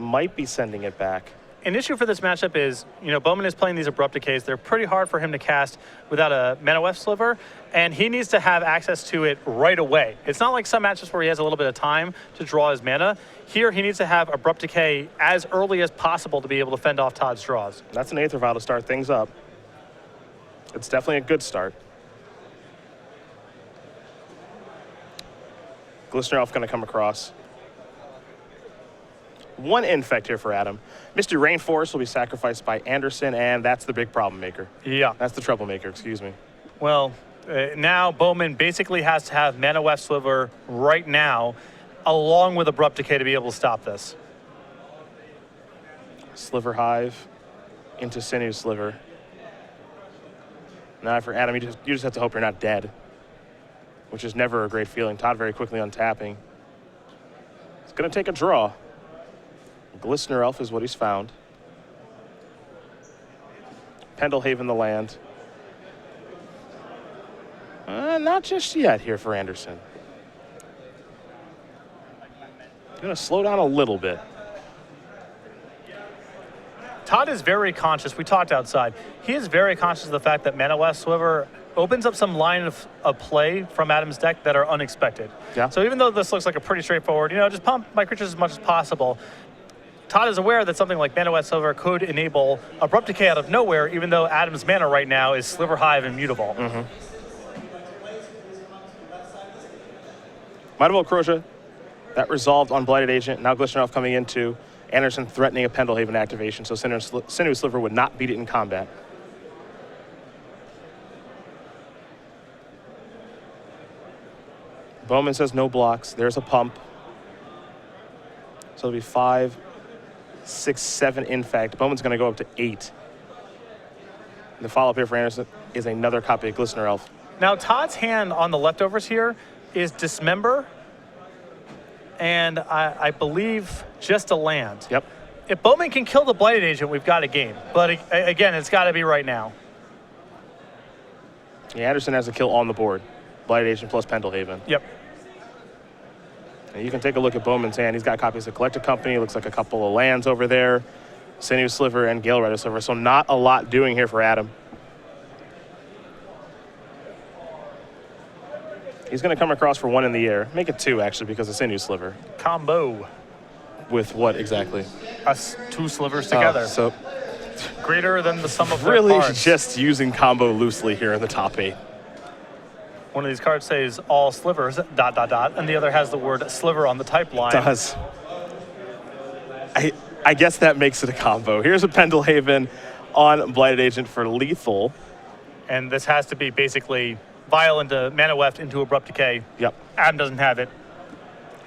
might be sending it back. An issue for this matchup is, Bowman is playing these Abrupt Decays. They're pretty hard for him to cast without a Mana Weft Sliver, and he needs to have access to it right away. It's not like some matchups where he has a little bit of time to draw his mana. Here, he needs to have Abrupt Decay as early as possible to be able to fend off Todd's draws. That's an Aether Vial to start things up. It's definitely a good start. Glistener Elf going to come across. One infect here for Adam. Misty Rainforest will be sacrificed by Anderson, and that's the big problem maker. Yeah. That's the troublemaker, excuse me. Well, now Bowman basically has to have Mana Weft Sliver right now, along with Abrupt Decay to be able to stop this. Sliver Hive into Sinew Sliver. Now for Adam, you just have to hope you're not dead, which is never a great feeling. Todd very quickly untapping. It's going to take a draw. Glistener Elf is what he's found. Pendelhaven the land. Not just yet here for Anderson. Going to slow down a little bit. Todd is very conscious. We talked outside. He is very conscious of the fact that Mana Weft Sliver opens up some line of play from Adam's deck that are unexpected. Yeah. So even though this looks like a pretty straightforward, just pump my creatures as much as possible, Todd is aware that something like Mana Weft Sliver could enable Abrupt Decay out of nowhere, even though Adam's mana right now is Sliver Hive and Mutable. Might Crozia, that resolved on Blighted Agent. Now Glistener Elf coming into Anderson threatening a Pendelhaven activation, so Sinew Sliver would not beat it in combat. Bowman says no blocks. There's a pump. So it'll be 5, 6, 7 in fact. Bowman's going to go up to 8. The follow-up here for Anderson is another copy of Glistener Elf. Now, Todd's hand on the leftovers here is Dismember, and I believe just a land. Yep. If Bowman can kill the Blighted Agent, we've got a game. But again, it's got to be right now. Yeah, Anderson has a kill on the board. Blighted Agent plus Pendelhaven. Yep. And you can take a look at Bowman's hand. He's got copies of Collected Company. Looks like a couple of lands over there. Sinew Sliver and Gale Rider Sliver. So not a lot doing here for Adam. He's going to come across for 1 in the air. Make it 2, actually, because of Sinew Sliver. Combo. With what exactly? Us 2 slivers together. So greater than the sum of their really parts. just using combo loosely here in the top 8. One of these cards says all slivers, ... and the other has the word sliver on the type line. It does. I guess that makes it a combo. Here's a Pendelhaven on Blighted Agent for lethal. And this has to be basically Vial into Mana Weft into Abrupt Decay. Yep. Adam doesn't have it.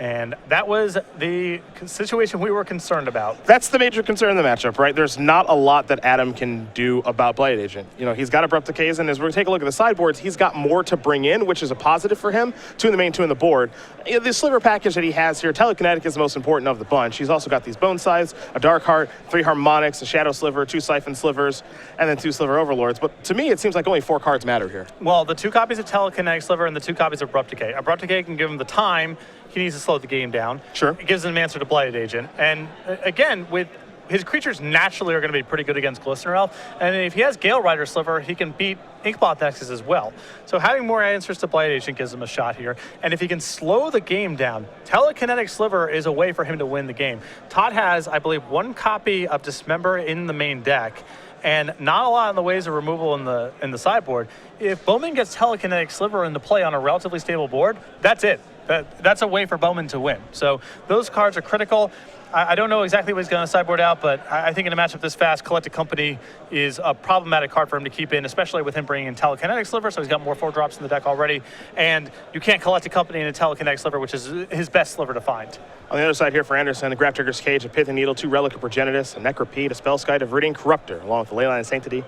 And that was the situation we were concerned about. That's the major concern in the matchup, right? There's not a lot that Adam can do about Blighted Agent. He's got Abrupt Decays, and as we're going to take a look at the sideboards, he's got more to bring in, which is a positive for him. 2 in the main, 2 in the board. The Sliver package that he has here, Telekinetic is the most important of the bunch. He's also got these Bone Sides, a Dark Heart, 3 Harmonics, a Shadow Sliver, 2 Siphon Slivers, and then 2 Sliver Overlords. But to me, it seems like only 4 cards matter here. Well, the 2 copies of Telekinetic Sliver and the 2 copies of Abrupt Decay. Abrupt Decay can give him the time. He needs to slow the game down. Sure. It gives him an answer to Blighted Agent. And again, with his creatures naturally are going to be pretty good against Glistener Elf. And if he has Gale Rider Sliver, he can beat Inkblot Nexus as well. So having more answers to Blighted Agent gives him a shot here. And if he can slow the game down, Telekinetic Sliver is a way for him to win the game. Todd has, I believe, 1 copy of Dismember in the main deck, and not a lot in the ways of removal in the sideboard. If Bowman gets Telekinetic Sliver into play on a relatively stable board, that's it. That's a way for Bowman to win. So those cards are critical. I don't know exactly what he's going to sideboard out, but I think in a matchup this fast, Collected Company is a problematic card for him to keep in, especially with him bringing in Telekinetic Sliver, so he's got more 4-drops in the deck already. And you can't Collected Company in a Telekinetic Sliver, which is his best sliver to find. On the other side here for Anderson, a Graf Digger's Cage, a Pithing Needle, 2 Relic of Progenitus, a Necropede, a Spellskite, a Viridian Corruptor, along with the Leyline of Sanctity.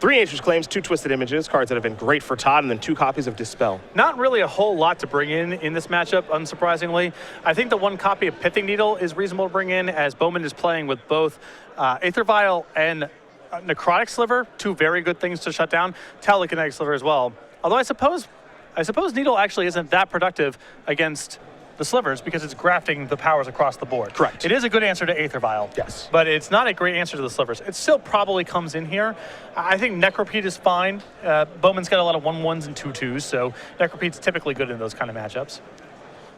3 Nature's Claims, 2 Twisted Images, cards that have been great for Todd, and then 2 copies of Dispel. Not really a whole lot to bring in this matchup, unsurprisingly. I think the 1 copy of Pithing Needle is reasonable to bring in, as Bowman is playing with both Aether Vial and Necrotic Sliver, 2 very good things to shut down. Telekinetic Sliver as well. Although I suppose Needle actually isn't that productive against the slivers because it's grafting the powers across the board. Correct. It is a good answer to Aether Vial. Yes. But it's not a great answer to the slivers. It still probably comes in here. I think Necropede is fine. Bowman's got a lot of 1/1s and 2/2s, so Necropede's typically good in those kind of matchups.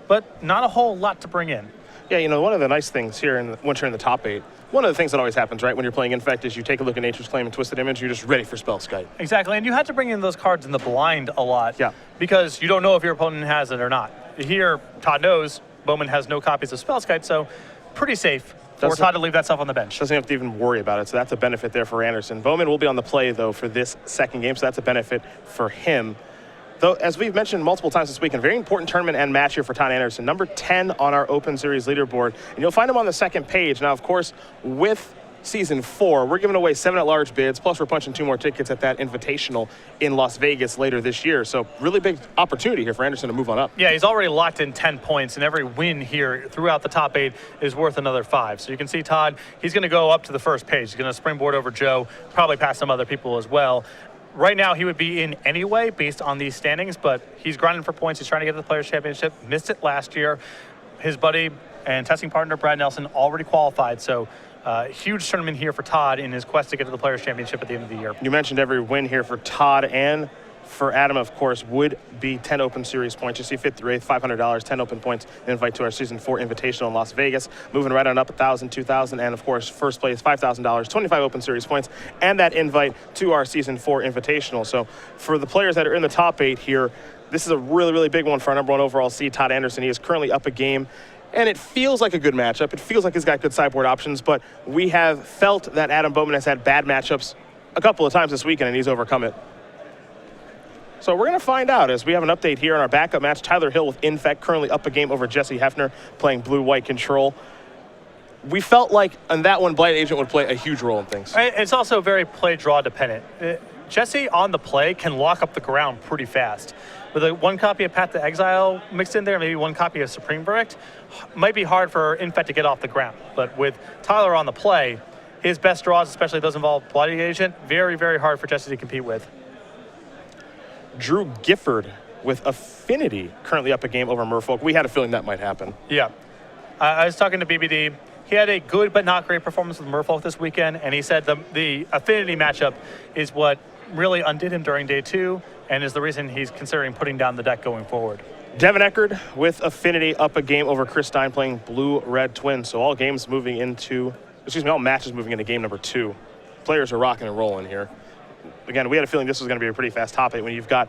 But not a whole lot to bring in. Yeah, you know, one of the nice things here once you're in the top 8, one of the things that always happens, right, when you're playing Infect is you take a look at Nature's Claim and Twisted Image, you're just ready for Spell Skite. Exactly, and you had to bring in those cards in the blind a lot. Yeah. Because you don't know if your opponent has it or not. Here, Todd knows Bowman has no copies of Spell Skite, so pretty safe for Todd to leave that stuff on the bench. Doesn't have to even worry about it, so that's a benefit there for Anderson. Bowman will be on the play, though, for this second game, so that's a benefit for him. Though, as we've mentioned multiple times this week, a very important tournament and match here for Todd Anderson. Number 10 on our Open Series leaderboard, and you'll find him on the second page. Now, of course, with Season 4, we're giving away 7 at-large bids, plus we're punching 2 more tickets at that Invitational in Las Vegas later this year. So really big opportunity here for Anderson to move on up. Yeah, he's already locked in 10 points, and every win here throughout the top 8 is worth another 5. So you can see Todd, he's going to go up to the first page. He's going to springboard over Joe, probably past some other people as well. Right now, he would be in anyway based on these standings, but he's grinding for points. He's trying to get to the Players' Championship. Missed it last year. His buddy and testing partner, Brad Nelson, already qualified. So huge tournament here for Todd in his quest to get to the Players' Championship at the end of the year. You mentioned every win here for Todd and for Adam, of course, would be 10 Open Series points. You see 5th through 8th, $500, 10 Open points, an invite to our Season 4 Invitational in Las Vegas. Moving right on up, 1,000, 2,000, and of course, first place, $5,000, 25 Open Series points, and that invite to our Season 4 Invitational. So for the players that are in the top 8 here, this is a really, really big one for our number 1 overall seed, Todd Anderson. He is currently up a game. And it feels like a good matchup. It feels like he's got good sideboard options, but we have felt that Adam Bowman has had bad matchups a couple of times this weekend, and he's overcome it. So we're going to find out as we have an update here on our backup match. Tyler Hill with Infect currently up a game over Jesse Hefner playing blue-white control. We felt like on that one, Blight Agent would play a huge role in things. It's also very play-draw dependent. Jesse on the play can lock up the ground pretty fast. With one copy of Path to Exile mixed in there, maybe one copy of Supreme Verdict, might be hard for Infect to get off the ground. But with Tyler on the play, his best draws, especially those involve Blighting Agent, very, very hard for Jesse to compete with. Drew Gifford with Affinity currently up a game over Merfolk. We had a feeling that might happen. Yeah. I was talking to BBD. He had a good but not great performance with Merfolk this weekend, and he said the Affinity matchup is what really undid him during day 2 and is the reason he's considering putting down the deck going forward. Devin Eckerd with Affinity up a game over Chris Stein playing Blue-Red Twins. So all matches moving into game number 2. Players are rocking and rolling here. Again, we had a feeling this was going to be a pretty fast top 8 when you've got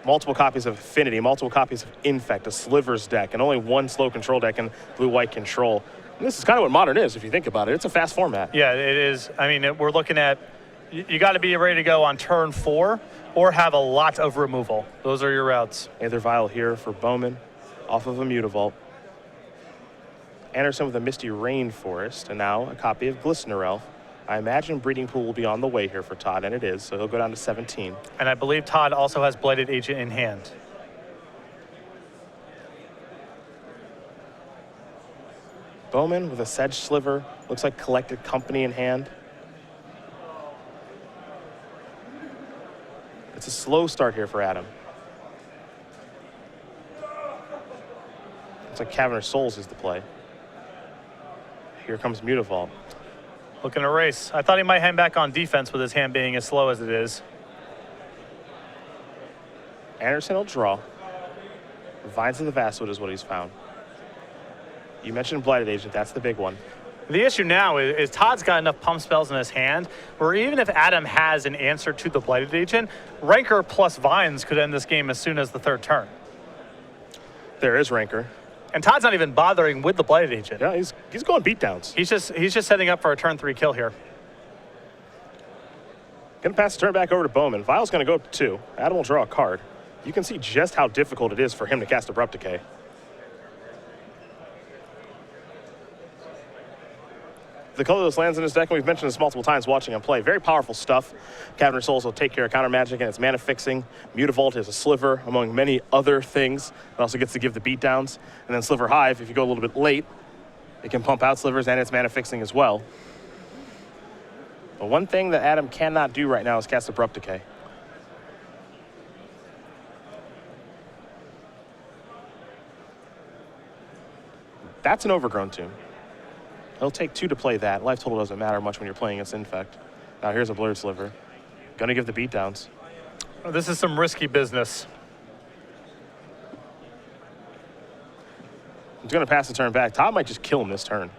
multiple copies of Affinity, multiple copies of Infect, a Slivers deck, and only one slow control deck in blue-white control. And this is kind of what Modern is, if you think about it. It's a fast format. Yeah, it is. I mean, we're looking at, you got to be ready to go on turn 4 or have a lot of removal. Those are your routes. Aether Vial here for Bowman off of a Mutavault. Anderson with a Misty Rainforest, and now a copy of Glistener Elf. I imagine Breeding Pool will be on the way here for Todd, and it is, so he'll go down to 17. And I believe Todd also has Blighted Agent in hand. Bowman with a Sedge Sliver, looks like Collected Company in hand. It's a slow start here for Adam. Looks like Cavernous Souls is the play. Here comes Mutavault. Looking to race. I thought he might hang back on defense with his hand being as slow as it is. Anderson will draw. Vines of the Vastwood is what he's found. You mentioned Blighted Agent, that's the big one. The issue now is Todd's got enough pump spells in his hand where even if Adam has an answer to the Blighted Agent, Rancor plus Vines could end this game as soon as the 3rd turn. There is Rancor. And Todd's not even bothering with the Blighted Agent. Yeah, he's going beatdowns. He's just setting up for a turn 3 kill here. Gonna pass the turn back over to Bowman. Vial's gonna go up to 2. Adam will draw a card. You can see just how difficult it is for him to cast Abrupt Decay. The colorless lands in his deck, and we've mentioned this multiple times watching him play. Very powerful stuff. Cavernous Souls will take care of counter magic, and it's mana fixing. Mutavault is a sliver, among many other things. It also gets to give the beatdowns. And then Sliver Hive, if you go a little bit late, it can pump out slivers, and it's mana fixing as well. But one thing that Adam cannot do right now is cast Abrupt Decay. That's an overgrown tomb. He'll take 2 to play that. Life total doesn't matter much when you're playing against Infect. Now here's a Blurred Sliver. Gonna give the beatdowns. This is some risky business. He's gonna pass the turn back. Todd might just kill him this turn.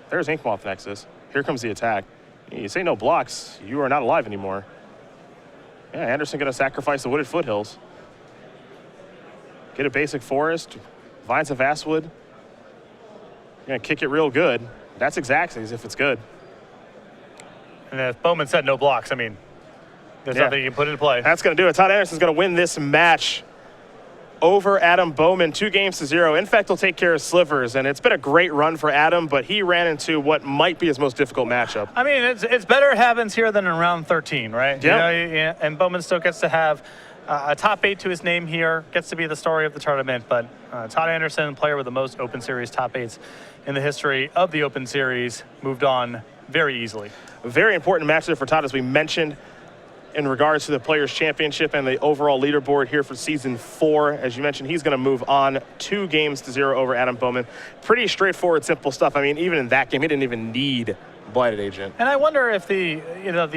There's Inkmoth Nexus. Here comes the attack. You say no blocks, you are not alive anymore. Yeah, Anderson gonna sacrifice the Wooded Foothills. Get a basic forest, Vines of Vastwood. You're gonna kick it real good. That's exactly as if it's good. And if Bowman said no blocks, I mean, there's nothing you can put into play. That's gonna do it. Todd Anderson's gonna win this match over Adam Bowman, 2-0. Infect will take care of Slivers, and it's been a great run for Adam, but he ran into what might be his most difficult matchup. I mean, it's better it happens here than in round 13, right? Yeah. You know, and Bowman still gets to have a top 8 to his name here, gets to be the story of the tournament, but Todd Anderson, player with the most Open Series top 8s in the history of the Open Series, moved on very easily. A very important matchup for Todd, as we mentioned, in regards to the Players' Championship and the overall leaderboard here for Season 4. As you mentioned, he's going to move on 2-0 over Adam Bowman. Pretty straightforward, simple stuff. I mean, even in that game, he didn't even need Blighted Agent. And I wonder if the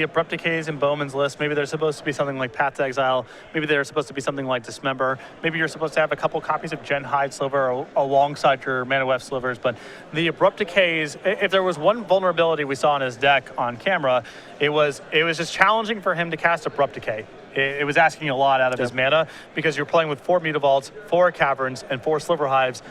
abrupt decays in Bowman's list, maybe there's supposed to be something like Path to Exile, maybe there's supposed to be something like Dismember, maybe you're supposed to have a couple copies of Gen Hide Sliver alongside your Mana Weft Slivers, but the abrupt decays, if there was one vulnerability we saw in his deck on camera, it was just challenging for him to cast abrupt decay. It was asking a lot out of his mana because you're playing with 4 Mutavaults, 4 Caverns, and 4 Sliver Hives.